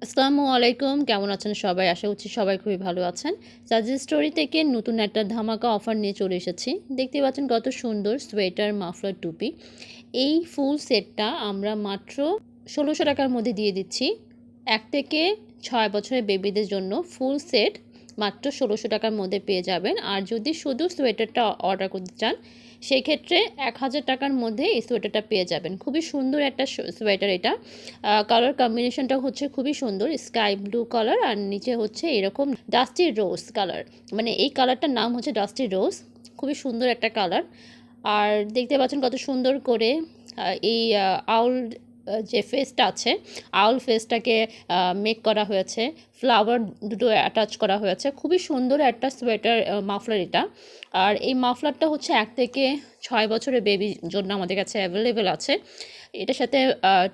আসসালামু আলাইকুম, কেমন আছেন সবাই? আশা করছি সবাই খুবই ভালো আছেন। সাজেস স্টোরি থেকে নতুন একটা ধামাকা অফার নিয়ে চলে এসেছি। দেখতে পাচ্ছেন কত সুন্দর সোয়েটার, মাফলার, টুপি। এই ফুল সেটটা আমরা মাত্র ৳১৬০০ র মধ্যে দিয়ে দিচ্ছি। ১ থেকে ৬ বছরের বেবিদের জন্য ফুল সেট মাত্র ৳১৬০০ র মধ্যে পেয়ে যাবেন। আর যদি শুধু সোয়েটারটা অর্ডার করতে চান, সেক্ষেত্রে ৳১,০০০ র মধ্যে এই সোয়েটারটা পেয়ে যাবেন। খুবই সুন্দর একটা সোয়েটার এটা। কালার কম্বিনেশনটা হচ্ছে খুবই সুন্দর। স্কাই ব্লু কালার আর নিচে হচ্ছে এরকম ডাস্টি রোজ কালার। মানে এই কালারটার নাম হচ্ছে ডাস্টি রোজ। খুবই সুন্দর একটা কালার। আর দেখতে পাচ্ছেন কত সুন্দর করে এই আউল যে ফেসটা আছে, আউল ফেসটাকে মেক করা হয়েছে। ফ্লাওয়ার দুটো অ্যাটাচ করা হয়েছে। খুবই সুন্দর একটা সোয়েটার মাফলার এটা। আর এই মাফলারটা হচ্ছে ১ থেকে ৬ বছরের বেবির জন্য আমাদের কাছে অ্যাভেলেবেল আছে। এটার সাথে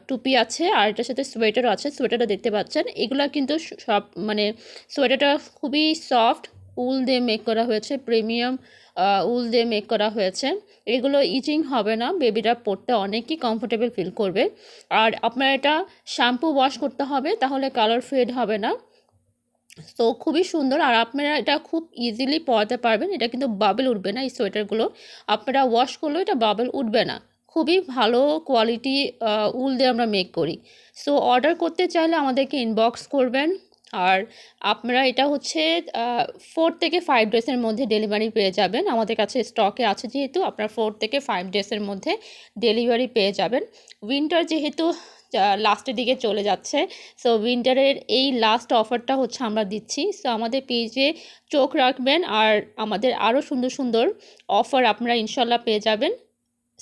টুপি আছে আর এটার সাথে সোয়েটারও আছে। সোয়েটারটা দেখতে পাচ্ছেন। এগুলা কিন্তু সব মানে সোয়েটারটা খুবই সফট, উল দিয়ে মেক করা হয়েছে। প্রিমিয়াম উল দিয়ে মেক করা হয়েছে। এগুলো ইচিং হবে না। বেবিরা পরতে অনেকই কমফোর্টেবল ফিল করবে। আর আপনার এটা শ্যাম্পু ওয়াশ করতে হবে, তাহলে কালার ফেড হবে না। তো খুবই সুন্দর। আর আপনারা এটা খুব ইজিলি পরাতে পারবেন। এটা কিন্তু বাবল উঠবে না, এই সোয়েটারগুলো। আপনারা ওয়াশ করলেও এটা বাবল উঠবে না। খুবই ভালো কোয়ালিটি উল দিয়ে আমরা মেক করি। সো অর্ডার করতে চাইলে আমাদেরকে ইনবক্স করবেন। আর আপনারা এটা হচ্ছে 4 থেকে 5 ডেজের মধ্যে ডেলিভারি পেয়ে যাবেন। আমাদের কাছে স্টকে আছে যেহেতু, আপনারা 4 থেকে 5 ডেজের মধ্যে ডেলিভারি পেয়ে যাবেন। উইন্টার যেহেতু লাস্টের দিকে চলে যাচ্ছে, সো উইন্টারের এই লাস্ট অফারটা হচ্ছে আমরা দিচ্ছি। সো আমাদের পেজে চোখ রাখবেন, আর আমাদের আরও সুন্দর সুন্দর অফার আপনারা ইনশাল্লাহ পেয়ে যাবেন।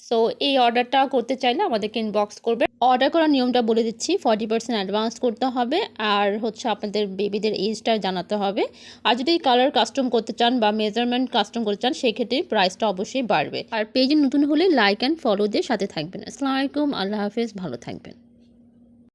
সো এই অর্ডারটা করতে চাইলে আমাদেরকে ইনবক্স করবেন। অর্ডার করার নিয়মটা বলে দিচ্ছি। 40% অ্যাডভান্স করতে হবে, আর হচ্ছে আপনাদের বেবিদের এজটা জানাতে হবে। আর যদি কালার কাস্টম করতে চান বা মেজারমেন্ট কাস্টম করতে চান, সেক্ষেত্রে প্রাইসটা অবশ্যই বাড়বে। আর পেজে নতুন হলে লাইক অ্যান্ড ফলো দিয়ে সাথে থাকবেন। আসসালামু আলাইকুম, আল্লাহ হাফেজ, ভালো থাকবেন।